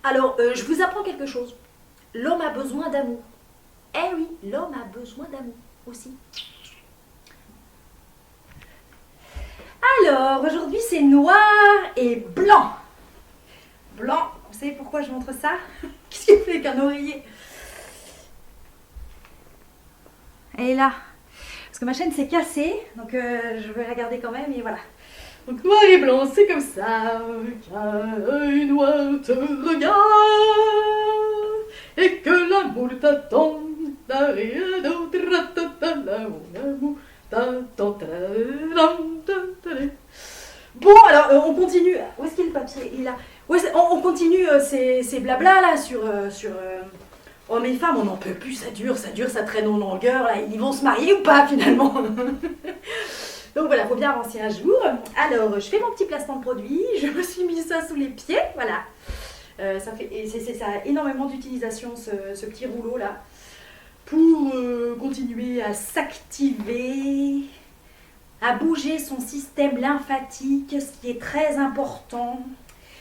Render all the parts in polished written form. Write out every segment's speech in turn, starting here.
Alors, je vous apprends quelque chose. L'homme a besoin d'amour. Eh oui, l'homme a besoin d'amour aussi. Alors, aujourd'hui, c'est noir et blanc. Blanc, vous savez pourquoi je montre ça? Qu'est-ce qu'il fait qu'un oreiller? Elle est là. Parce que ma chaîne s'est cassée, donc je vais la garder quand même, et voilà. Donc noir et blanc, c'est comme ça, qu'un œil noir te regarde, et que l'amour t'attend, la rien d'autre, mon amour t'attend. Bon, alors, on continue. Où est-ce qu'il est le papier? Il est là. On continue ces blabla là sur hommes et femmes. On n'en peut plus, ça dure, ça traîne en longueur. Là, ils vont se marier ou pas finalement? Donc voilà, faut bien avancer un jour. Alors, je fais mon petit placement de produit. Je me suis mis ça sous les pieds, voilà. Ça a énormément d'utilisation ce petit rouleau là pour continuer à s'activer, à bouger son système lymphatique, ce qui est très important.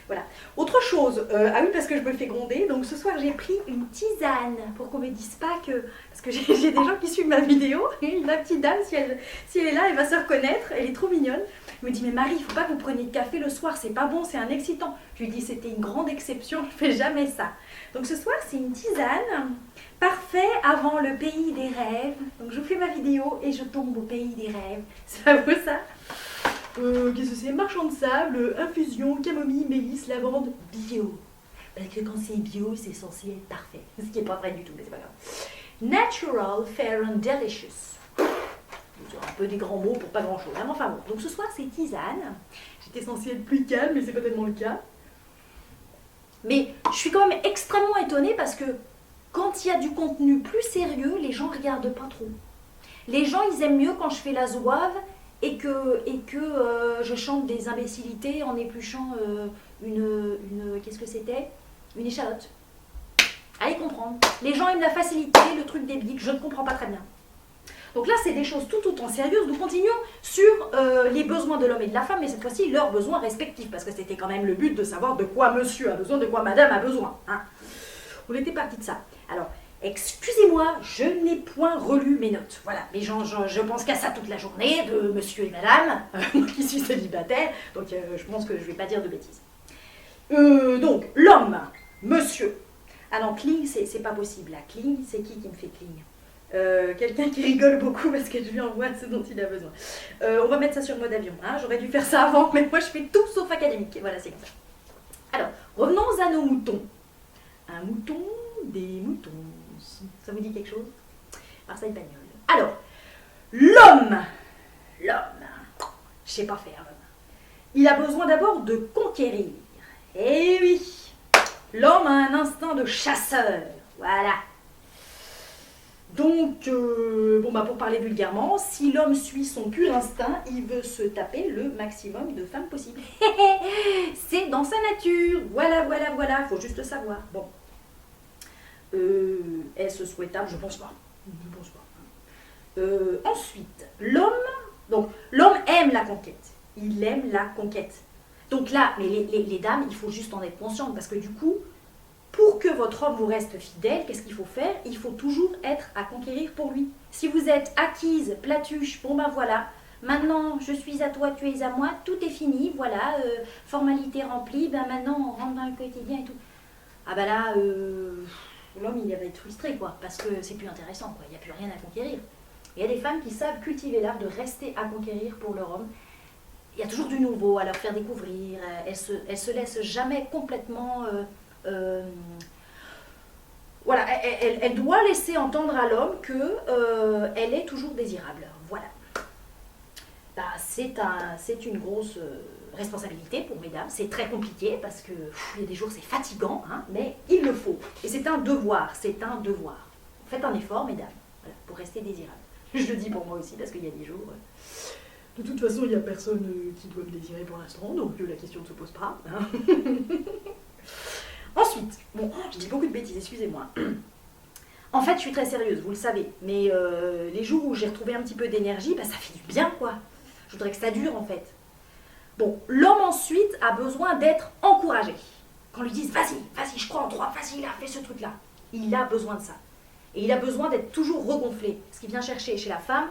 Voilà. Autre chose, ah oui, parce que je me fais gronder, donc ce soir j'ai pris une tisane pour qu'on me dise pas que... Parce que j'ai des gens qui suivent ma vidéo, et la petite dame, si elle est là, elle va se reconnaître, elle est trop mignonne. Elle me dit, mais Marie, il faut pas que vous preniez de café le soir, c'est pas bon, c'est un excitant. Je lui dis, c'était une grande exception, je fais jamais ça. Donc ce soir, c'est une tisane, parfait avant le pays des rêves. Donc je vous fais ma vidéo et je tombe au pays des rêves. Ça vaut ça? Qu'est-ce que c'est? Marchand de sable, infusion, camomille, mélisse, lavande, bio. Parce que quand c'est bio, c'est censé être parfait. Ce qui n'est pas vrai du tout, mais c'est pas grave. Natural, fair and delicious. Un peu des grands mots pour pas grand chose. Hein, enfin bon. Donc ce soir, c'est tisane. J'étais censée être plus calme, mais c'est pas tellement le cas. Mais je suis quand même extrêmement étonnée parce que quand il y a du contenu plus sérieux, les gens regardent pas trop. Les gens, ils aiment mieux quand je fais la zouave et que je chante des imbécilités en épluchant qu'est-ce que c'était? Une échalote. Allez comprendre. Les gens aiment la facilité, le truc débile, je ne comprends pas très bien. Donc là, c'est des choses tout autant sérieuses. Nous continuons sur les besoins de l'homme et de la femme, mais cette fois-ci, leurs besoins respectifs, parce que c'était quand même le but de savoir de quoi monsieur a besoin, de quoi madame a besoin. Hein. On était parti de ça. Alors, excusez-moi, je n'ai point relu mes notes. Voilà, mais je pense qu'à ça toute la journée, de monsieur et madame, moi qui suis célibataire, donc je pense que je ne vais pas dire de bêtises. Donc, l'homme, monsieur. Ah non, cling, c'est pas possible. La cling, c'est qui me fait cling? Quelqu'un qui rigole beaucoup parce que je lui envoie ce dont il a besoin. On va mettre ça sur mode avion. Hein. J'aurais dû faire ça avant, mais moi je fais tout sauf académique. Et voilà, c'est comme ça. Alors, revenons à nos moutons. Un mouton, des moutons. Ça vous dit quelque chose? Marseille Pagnol. Alors, l'homme, je sais pas faire l'homme. Il a besoin d'abord de conquérir. Eh oui, l'homme a un instinct de chasseur. Voilà. Donc, pour parler vulgairement, si l'homme suit son pur instinct, il veut se taper le maximum de femmes possible. C'est dans sa nature. Voilà. Faut juste le savoir. Bon. Est-ce souhaitable? Je pense pas. Ensuite, l'homme aime la conquête. Il aime la conquête. Donc là, mais les dames, il faut juste en être consciente parce que du coup, pour que votre homme vous reste fidèle, qu'est-ce qu'il faut faire? Il faut toujours être à conquérir pour lui. Si vous êtes acquise, platuche, bon ben voilà, maintenant je suis à toi, tu es à moi, tout est fini, voilà, formalité remplie, ben maintenant on rentre dans le quotidien et tout. Ah ben là, l'homme il va être frustré quoi, parce que c'est plus intéressant quoi, il n'y a plus rien à conquérir. Il y a des femmes qui savent cultiver l'art de rester à conquérir pour leur homme. Il y a toujours du nouveau à leur faire découvrir, elles se laissent jamais complètement... voilà, elle doit laisser entendre à l'homme qu'elle est toujours désirable. Voilà. Bah, c'est une grosse responsabilité pour mesdames. C'est très compliqué parce que il y a des jours c'est fatigant, hein, mais il le faut. Et c'est un devoir, Faites un effort, mesdames, voilà, pour rester désirable. Je le dis pour moi aussi parce qu'il y a des jours... De toute façon, il n'y a personne qui doit me désirer pour l'instant, donc la question ne se pose pas. Hein. Ensuite, bon, je dis beaucoup de bêtises, excusez-moi. En fait, je suis très sérieuse, vous le savez, mais les jours où j'ai retrouvé un petit peu d'énergie, bah, ça fait du bien, quoi. Je voudrais que ça dure, en fait. Bon, l'homme, ensuite, a besoin d'être encouragé. Qu'on lui dise, vas-y, je crois trop facile, fais ce truc-là. Il a besoin de ça. Et il a besoin d'être toujours regonflé. Ce qu'il vient chercher chez la femme,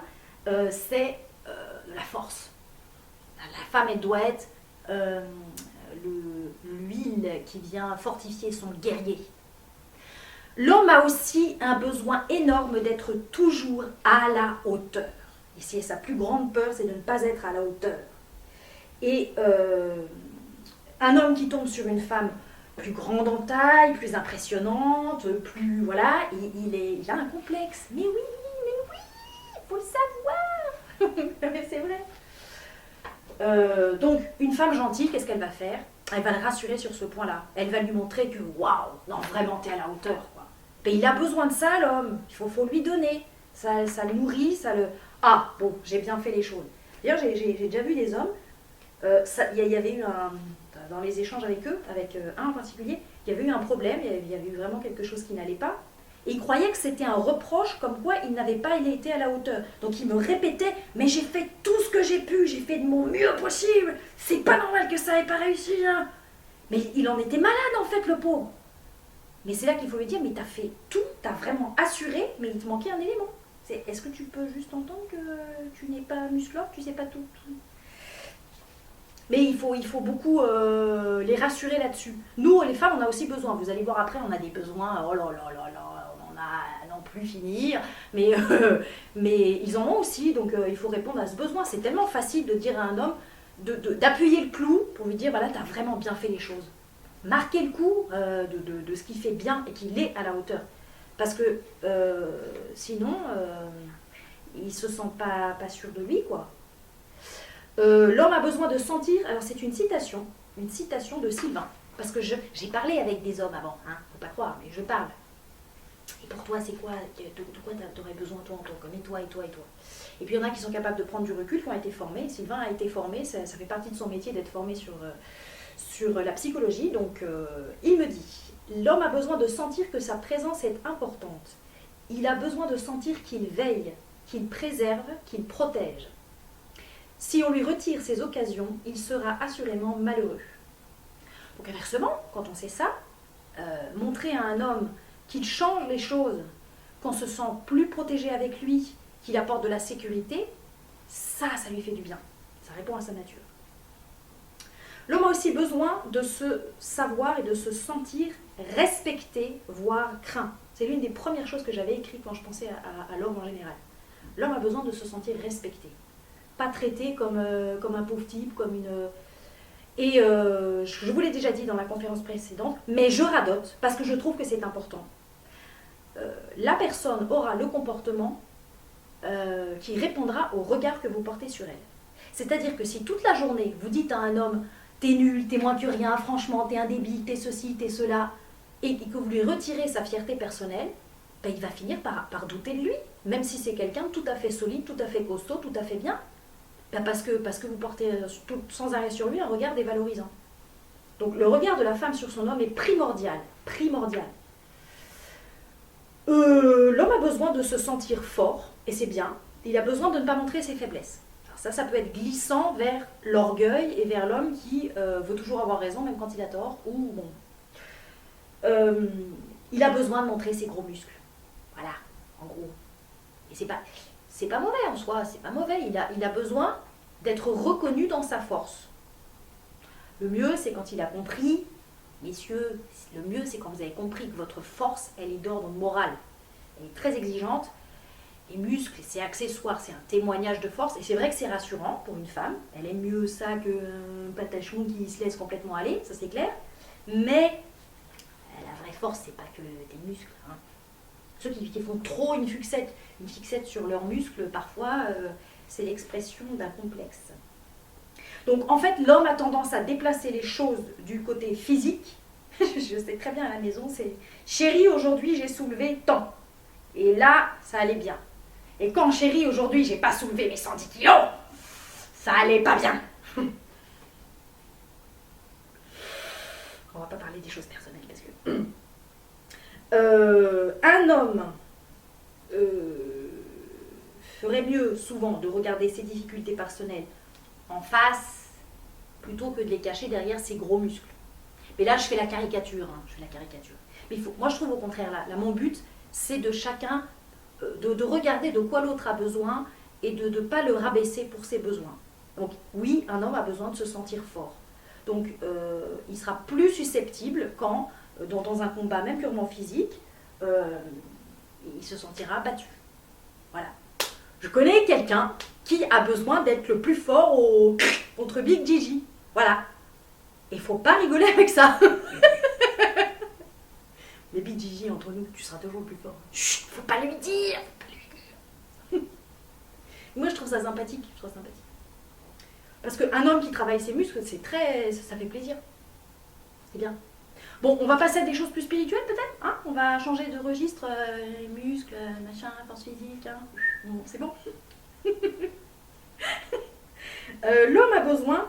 c'est la force. La femme, elle doit être l'huile qui vient fortifier son guerrier. L'homme a aussi un besoin énorme d'être toujours à la hauteur. Et c'est sa plus grande peur, c'est de ne pas être à la hauteur. Et un homme qui tombe sur une femme plus grande en taille, plus impressionnante, plus voilà, il a un complexe. Mais oui, faut le savoir. Mais c'est vrai. Donc, une femme gentille, qu'est-ce qu'elle va faire? Elle va le rassurer sur ce point-là. Elle va lui montrer que, waouh, non, vraiment, t'es à la hauteur, quoi. Mais il a besoin de ça, l'homme. Il faut lui donner. Ça le nourrit, ça le... Ah, bon, j'ai bien fait les choses. D'ailleurs, j'ai déjà vu des hommes, il y avait eu dans les échanges avec eux, avec un en particulier, il y avait eu un problème, il y avait eu vraiment quelque chose qui n'allait pas. Et il croyait que c'était un reproche, comme quoi il n'avait pas été à la hauteur. Donc il me répétait, mais j'ai fait tout ce que j'ai pu, j'ai fait de mon mieux possible. C'est pas normal que ça n'ait pas réussi. Hein. Mais il en était malade en fait, le pauvre. Mais c'est là qu'il faut lui dire, mais t'as fait tout, t'as vraiment assuré, mais il te manquait un élément. Est-ce que tu peux juste entendre que tu n'es pas musclore, tu sais pas tout. Mais il faut beaucoup les rassurer là-dessus. Nous, les femmes, on a aussi besoin. Vous allez voir après, on a des besoins, oh là là là là, on en a à n'en plus finir. Mais ils en ont aussi, donc il faut répondre à ce besoin. C'est tellement facile de dire à un homme, d'appuyer le clou pour lui dire, voilà, tu as vraiment bien fait les choses. Marquer le coup de ce qu'il fait bien et qu'il est à la hauteur. Parce que sinon, il ne se sent pas sûr de lui, quoi. L'homme a besoin de sentir, alors c'est une citation de Sylvain, parce que j'ai parlé avec des hommes avant, hein, faut pas croire, mais je parle. Et pour toi, c'est quoi? De quoi tu aurais besoin, toi, en tant qu'homme, et toi, et toi, et toi? Et puis il y en a qui sont capables de prendre du recul, qui ont été formés. Sylvain a été formé, ça fait partie de son métier d'être formé sur la psychologie. Donc il me dit, l'homme a besoin de sentir que sa présence est importante. Il a besoin de sentir qu'il veille, qu'il préserve, qu'il protège. Si on lui retire ces occasions, il sera assurément malheureux. Donc inversement, quand on sait ça, montrer à un homme qu'il change les choses, qu'on se sent plus protégé avec lui, qu'il apporte de la sécurité, ça lui fait du bien. Ça répond à sa nature. L'homme a aussi besoin de se savoir et de se sentir respecté, voire craint. C'est l'une des premières choses que j'avais écrites quand je pensais à l'homme en général. L'homme a besoin de se sentir respecté. Pas traité comme un pauvre type, comme une... Et je vous l'ai déjà dit dans la conférence précédente, mais je radote parce que je trouve que c'est important. La personne aura le comportement qui répondra au regard que vous portez sur elle. C'est-à-dire que si toute la journée, vous dites à un homme « t'es nul, t'es moins que rien, franchement, t'es un débile, t'es ceci, t'es cela », et que vous lui retirez sa fierté personnelle, ben, il va finir par douter de lui, même si c'est quelqu'un de tout à fait solide, tout à fait costaud, tout à fait bien. Ben parce que vous portez sans arrêt sur lui un regard dévalorisant. Donc le regard de la femme sur son homme est primordial. L'homme a besoin de se sentir fort, et c'est bien. Il a besoin de ne pas montrer ses faiblesses. Alors ça peut être glissant vers l'orgueil et vers l'homme qui veut toujours avoir raison, même quand il a tort. Ou bon. Il a besoin de montrer ses gros muscles. Voilà, en gros. Et c'est pas mauvais en soi, c'est pas mauvais. Il a besoin d'être reconnu dans sa force. Le mieux, c'est quand il a compris, messieurs, le mieux, c'est quand vous avez compris que votre force, elle est d'ordre moral. Elle est très exigeante. Les muscles, c'est accessoire, c'est un témoignage de force. Et c'est vrai que c'est rassurant pour une femme. Elle aime mieux ça qu'un patachon qui se laisse complètement aller, ça c'est clair. Mais la vraie force, c'est pas que des muscles. Hein. Ceux qui font trop une fixette sur leurs muscles, parfois, c'est l'expression d'un complexe. Donc, en fait, l'homme a tendance à déplacer les choses du côté physique. Je sais très bien à la maison, c'est « Chérie, aujourd'hui, j'ai soulevé tant. » Et là, ça allait bien. Et quand, chérie, aujourd'hui, j'ai pas soulevé mes 110 kilos, ça allait pas bien. On va pas parler des choses personnelles parce que... un homme ferait mieux souvent de regarder ses difficultés personnelles en face plutôt que de les cacher derrière ses gros muscles. Mais là, je fais la caricature. Mais moi, je trouve au contraire, là mon but, c'est de chacun, de regarder de quoi l'autre a besoin et de ne pas le rabaisser pour ses besoins. Donc oui, un homme a besoin de se sentir fort. Donc il sera plus susceptible quand, dans un combat même purement physique, il se sentira battu. Voilà. Je connais quelqu'un qui a besoin d'être le plus fort contre Big Gigi. Voilà. Et il ne faut pas rigoler avec ça. Mais Big Gigi, entre nous, tu seras toujours le plus fort. Chut, faut pas lui dire. Moi, je trouve ça sympathique. Parce qu'un homme qui travaille ses muscles, ça fait plaisir. C'est bien. Bon, on va passer à des choses plus spirituelles peut-être, hein. On va changer de registre, muscles, machin, force physique, hein. Bon, c'est bon. L'homme a besoin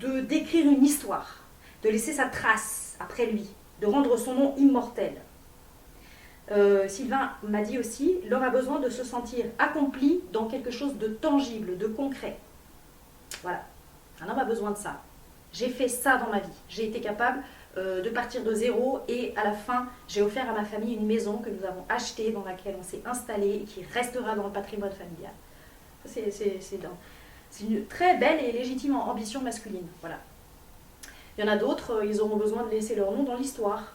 de d'écrire une histoire, de laisser sa trace après lui, de rendre son nom immortel. Sylvain m'a dit aussi, l'homme a besoin de se sentir accompli dans quelque chose de tangible, de concret. Voilà, un homme a besoin de ça. J'ai fait ça dans ma vie, j'ai été capable de partir de zéro et à la fin, j'ai offert à ma famille une maison que nous avons achetée, dans laquelle on s'est installé et qui restera dans le patrimoine familial. C'est une très belle et légitime ambition masculine. Voilà. Il y en a d'autres, ils auront besoin de laisser leur nom dans l'histoire,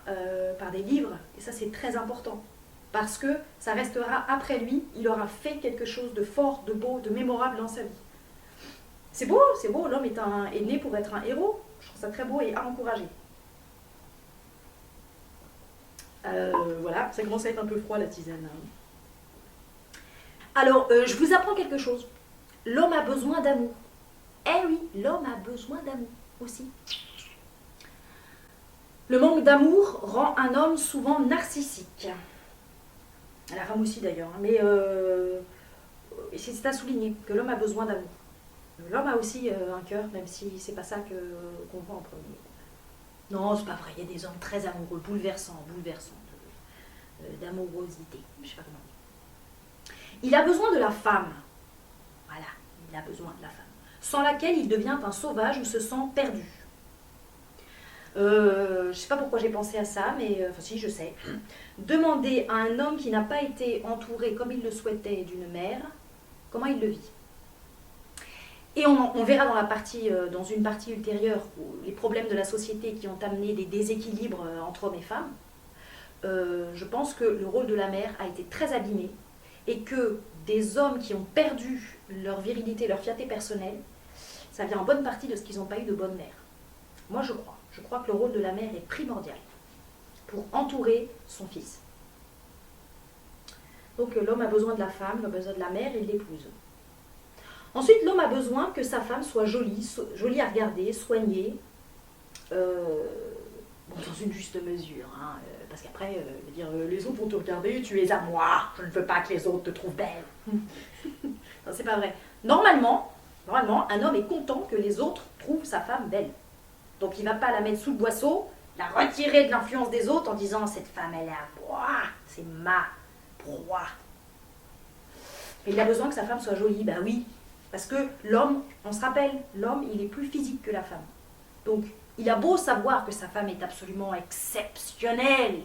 par des livres, et ça c'est très important, parce que ça restera après lui, il aura fait quelque chose de fort, de beau, de mémorable dans sa vie. C'est beau, l'homme est né pour être un héros, je trouve ça très beau et à encourager. Voilà, ça commence à être un peu froid la tisane. Alors, je vous apprends quelque chose. L'homme a besoin d'amour. Eh oui, l'homme a besoin d'amour aussi. Le manque d'amour rend un homme souvent narcissique. La femme aussi d'ailleurs, hein, mais c'est à souligner que l'homme a besoin d'amour. L'homme a aussi un cœur, même si c'est pas ça qu'on voit en premier. Non, c'est pas vrai, il y a des hommes très amoureux, bouleversants d'amourosité, je sais pas comment dire. Il a besoin de la femme. Voilà, il a besoin de la femme. Sans laquelle il devient un sauvage ou se sent perdu. Je sais pas pourquoi j'ai pensé à ça, mais enfin si, je sais. Demander à un homme qui n'a pas été entouré comme il le souhaitait d'une mère, comment il le vit. Et on verra dans une partie ultérieure les problèmes de la société qui ont amené des déséquilibres entre hommes et femmes. Je pense que le rôle de la mère a été très abîmé et que des hommes qui ont perdu leur virilité, leur fierté personnelle, ça vient en bonne partie de ce qu'ils n'ont pas eu de bonne mère. Moi, je crois. Je crois que le rôle de la mère est primordial pour entourer son fils. Donc l'homme a besoin de la femme, il a besoin de la mère et de l'épouse. Ensuite, l'homme a besoin que sa femme soit jolie à regarder, soignée, dans une juste mesure. Hein, parce qu'après, les autres vont te regarder, tu es à moi, je ne veux pas que les autres te trouvent belle. Non, c'est pas vrai. Normalement, un homme est content que les autres trouvent sa femme belle. Donc il ne va pas la mettre sous le boisseau, la retirer de l'influence des autres en disant « cette femme, elle est à moi, c'est ma proie ». Mais il a besoin que sa femme soit jolie, ben oui. Parce que l'homme, on se rappelle, l'homme, il est plus physique que la femme. Donc il a beau savoir que sa femme est absolument exceptionnelle,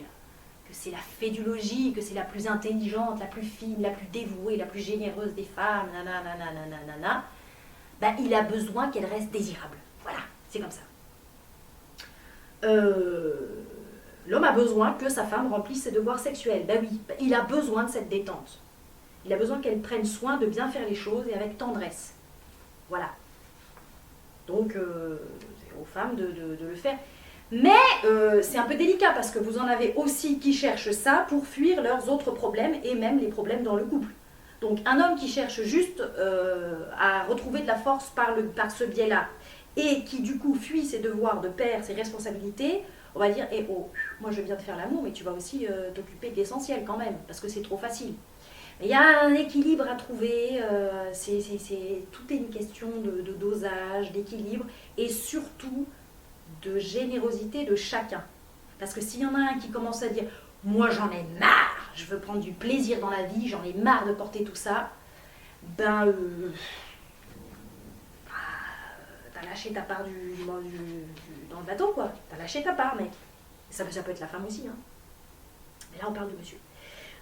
que c'est la fée du logis, que c'est la plus intelligente, la plus fine, la plus dévouée, la plus généreuse des femmes, nanana, ben il a besoin qu'elle reste désirable. Voilà, c'est comme ça. L'homme a besoin que sa femme remplisse ses devoirs sexuels. Ben oui, il a besoin de cette détente. Il a besoin qu'elle prenne soin de bien faire les choses et avec tendresse. Voilà. Donc, c'est aux femmes de le faire. Mais c'est un peu délicat parce que vous en avez aussi qui cherchent ça pour fuir leurs autres problèmes et même les problèmes dans le couple. Donc, un homme qui cherche juste à retrouver de la force par ce biais-là et qui du coup fuit ses devoirs de père, ses responsabilités, on va dire « Eh oh, moi je viens de faire l'amour, mais tu vas aussi t'occuper de l'essentiel quand même, parce que c'est trop facile. » Il y a un équilibre à trouver, tout est une question de dosage, d'équilibre, et surtout de générosité de chacun. Parce que s'il y en a un qui commence à dire « moi j'en ai marre, je veux prendre du plaisir dans la vie, j'en ai marre de porter tout ça », ben... t'as lâché ta part dans le bateau, quoi. T'as lâché ta part, mec. Ça peut être la femme aussi, hein. Mais là, on parle de monsieur.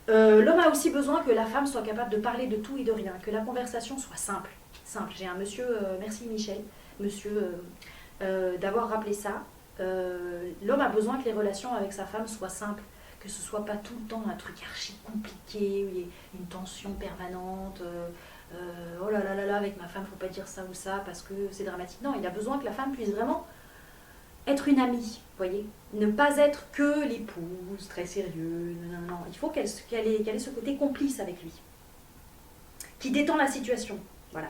L'homme a aussi besoin que la femme soit capable de parler de tout et de rien, que la conversation soit simple. Simple. J'ai un monsieur, merci Michel, monsieur, d'avoir rappelé ça. L'homme a besoin que les relations avec sa femme soient simples, que ce soit pas tout le temps un truc archi compliqué, où il y ait une tension permanente. Oh là là là là, avec ma femme, faut pas dire ça ou ça parce que c'est dramatique. Non, il a besoin que la femme puisse vraiment être une amie, vous voyez, ne pas être que l'épouse, très sérieuse, non, non, non. Il faut qu'elle ait ce côté complice avec lui, qui détend la situation, voilà.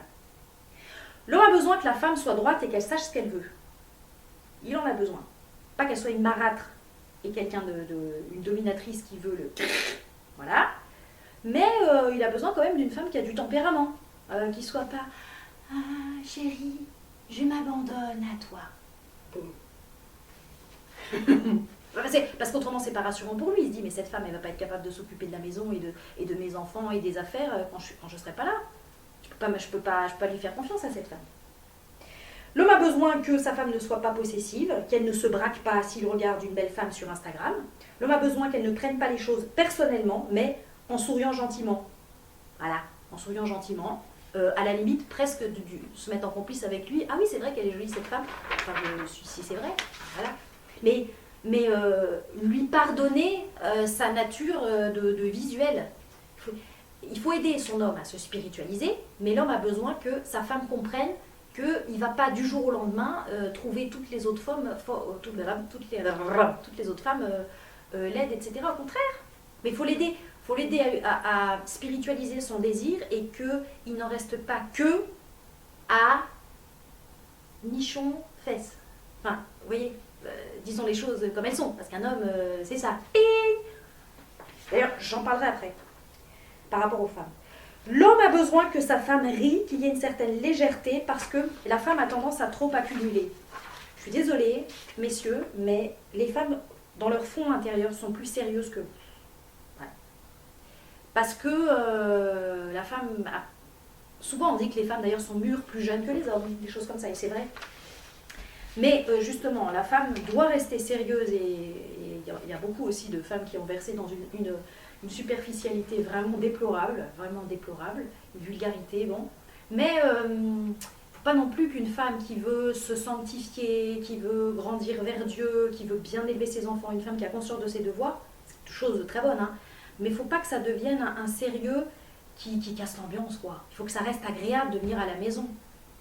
L'homme a besoin que la femme soit droite et qu'elle sache ce qu'elle veut. Il en a besoin. Pas qu'elle soit une marâtre et quelqu'un une dominatrice qui veut le... Voilà. Mais il a besoin quand même d'une femme qui a du tempérament, qui soit pas « Ah, chérie, je m'abandonne à toi. » Parce qu'autrement c'est pas rassurant pour lui, il se dit mais cette femme elle va pas être capable de s'occuper de la maison et de mes enfants et des affaires quand je serai pas là. Je peux pas lui faire confiance à cette femme. L'homme a besoin que sa femme ne soit pas possessive, qu'elle ne se braque pas s'il regarde une belle femme sur Instagram. L'homme a besoin qu'elle ne prenne pas les choses personnellement, mais en souriant gentiment. Voilà, en souriant gentiment. À la limite, presque se mettre en complice avec lui. Ah oui, c'est vrai qu'elle est jolie cette femme. Enfin, si c'est vrai, voilà. Mais lui pardonner sa nature de visuel. Il faut aider son homme à se spiritualiser, mais l'homme a besoin que sa femme comprenne qu'il ne va pas du jour au lendemain trouver toutes les autres femmes, toutes les autres femmes laides, etc. Au contraire. Mais il faut l'aider à spiritualiser son désir et qu'il n'en reste pas que à nichon fesses. Enfin, vous voyez, disons les choses comme elles sont, parce qu'un homme, c'est ça. Et d'ailleurs, j'en parlerai après, par rapport aux femmes. L'homme a besoin que sa femme rie, qu'il y ait une certaine légèreté, parce que la femme a tendance à trop accumuler. Je suis désolée, messieurs, mais les femmes, dans leur fond intérieur, sont plus sérieuses que vous. Ouais. Parce que la femme... Souvent, on dit que les femmes, d'ailleurs, sont mûres plus jeunes que les hommes, des choses comme ça, et c'est vrai. Mais justement, la femme doit rester sérieuse, et il y a beaucoup aussi de femmes qui ont versé dans une superficialité vraiment déplorable, une vulgarité, bon. Mais faut pas non plus qu'une femme qui veut se sanctifier, qui veut grandir vers Dieu, qui veut bien élever ses enfants, une femme qui a conscience de ses devoirs, c'est une chose de très bonne, hein, mais il faut pas que ça devienne un sérieux qui casse l'ambiance, quoi. Il faut que ça reste agréable de venir à la maison.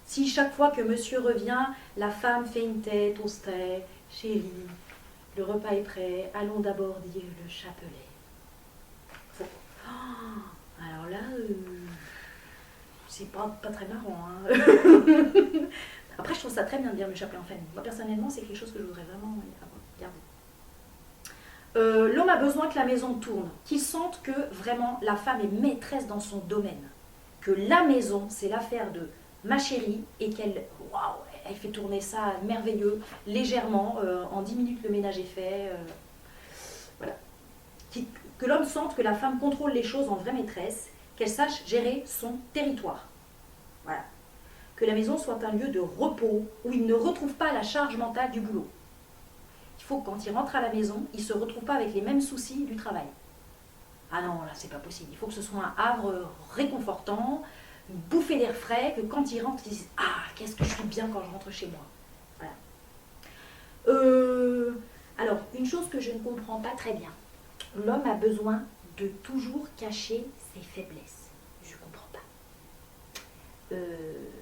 Si chaque fois que monsieur revient, la femme fait une tête austère, chérie, le repas est prêt, allons d'abord dire le chapelet. Alors là, c'est pas très marrant. Hein. Après, je trouve ça très bien de dire le chapelet en famille. Moi, personnellement, c'est quelque chose que je voudrais vraiment garder. L'homme a besoin que la maison tourne, qu'il sente que vraiment la femme est maîtresse dans son domaine. Que la maison, c'est l'affaire de ma chérie et qu'elle elle fait tourner ça merveilleux, légèrement. En 10 minutes, le ménage est fait. Voilà. Que l'homme sente que la femme contrôle les choses en vraie maîtresse, qu'elle sache gérer son territoire. Voilà. Que la maison soit un lieu de repos où il ne retrouve pas la charge mentale du boulot. Il faut que quand il rentre à la maison, il ne se retrouve pas avec les mêmes soucis du travail. Ah non, là, c'est pas possible. Il faut que ce soit un havre réconfortant, une bouffée d'air frais, que quand il rentre, il dise « Ah, qu'est-ce que je suis bien quand je rentre chez moi ». Voilà. Alors, une chose que je ne comprends pas très bien. L'homme a besoin de toujours cacher ses faiblesses. Je ne comprends pas.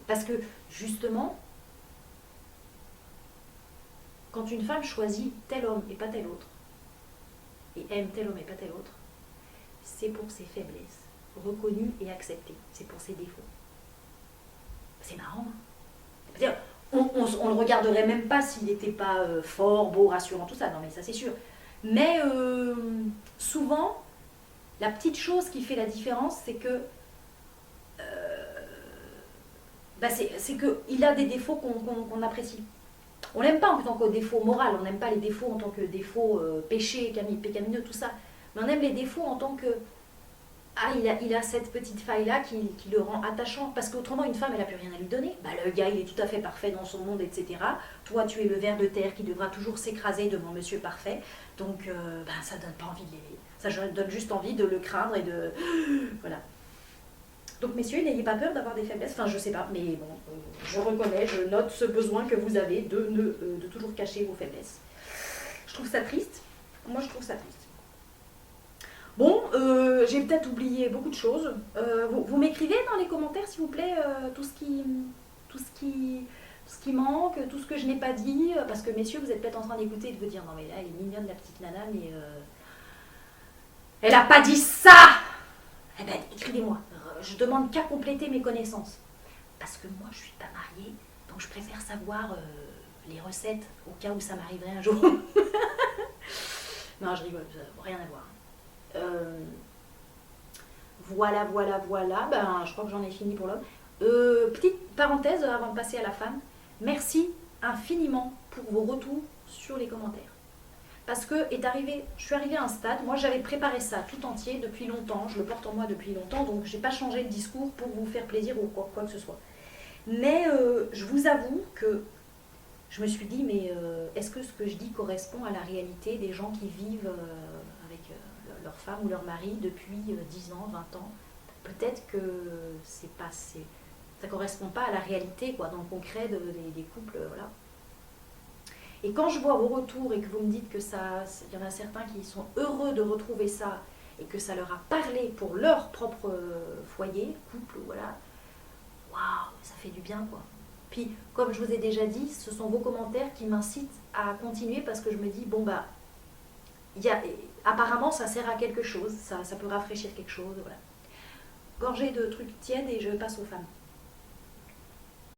Parce que, justement, quand une femme choisit tel homme et pas tel autre, et aime tel homme et pas tel autre, c'est pour ses faiblesses, reconnues et acceptées. C'est pour ses défauts. C'est marrant, hein. C'est-à-dire, on ne le regarderait même pas s'il n'était pas fort, beau, rassurant, tout ça. Non, mais ça, c'est sûr. Mais souvent, la petite chose qui fait la différence, c'est que c'est qu'il a des défauts qu'on apprécie. On l'aime pas en tant que défaut moral, on n'aime pas les défauts en tant que défaut péché, pécamineux, tout ça. Mais on aime les défauts en tant que Ah, il a cette petite faille-là qui le rend attachant. Parce qu'autrement, une femme, elle n'a plus rien à lui donner. Bah, le gars, il est tout à fait parfait dans son monde, etc. Toi, tu es le ver de terre qui devra toujours s'écraser devant monsieur parfait. Donc, bah, ça donne pas envie de l'aimer. Ça donne juste envie de le craindre et de... Voilà. Donc, messieurs, n'ayez pas peur d'avoir des faiblesses. Enfin, je sais pas, mais bon, je reconnais, je note ce besoin que vous avez de toujours cacher vos faiblesses. Je trouve ça triste. Moi, je trouve ça triste. Bon, j'ai peut-être oublié beaucoup de choses. Vous m'écrivez dans les commentaires, s'il vous plaît, tout ce qui manque, tout ce que je n'ai pas dit, parce que messieurs, vous êtes peut-être en train d'écouter et de vous dire, non mais là, elle est mignonne la petite nana, mais elle a pas dit ça. Eh ben, écrivez-moi. Je demande qu'à compléter mes connaissances, parce que moi, je suis pas mariée, donc je préfère savoir les recettes au cas où ça m'arriverait un jour. Non, je rigole, ça n'a rien à voir. Voilà. Ben, je crois que j'en ai fini pour l'homme. Petite parenthèse avant de passer à la femme. Merci infiniment pour vos retours sur les commentaires. Parce que je suis arrivée à un stade, moi j'avais préparé ça tout entier depuis longtemps, je le porte en moi depuis longtemps, donc j'ai pas changé de discours pour vous faire plaisir ou quoi que ce soit. Mais je vous avoue que je me suis dit, mais est-ce que ce que je dis correspond à la réalité des gens qui vivent avec leur femme ou leur mari depuis 10 ans, 20 ans? Peut-être que ça correspond pas à la réalité, quoi, dans le concret des couples, voilà. Et quand je vois vos retours et que vous me dites que il y en a certains qui sont heureux de retrouver ça et que ça leur a parlé pour leur propre foyer, couple, voilà, waouh, ça fait du bien, quoi. Puis, comme je vous ai déjà dit, ce sont vos commentaires qui m'incitent à continuer parce que je me dis, bon bah, apparemment ça sert à quelque chose, ça peut rafraîchir quelque chose, voilà. Gorgée de trucs tièdes et je passe aux femmes.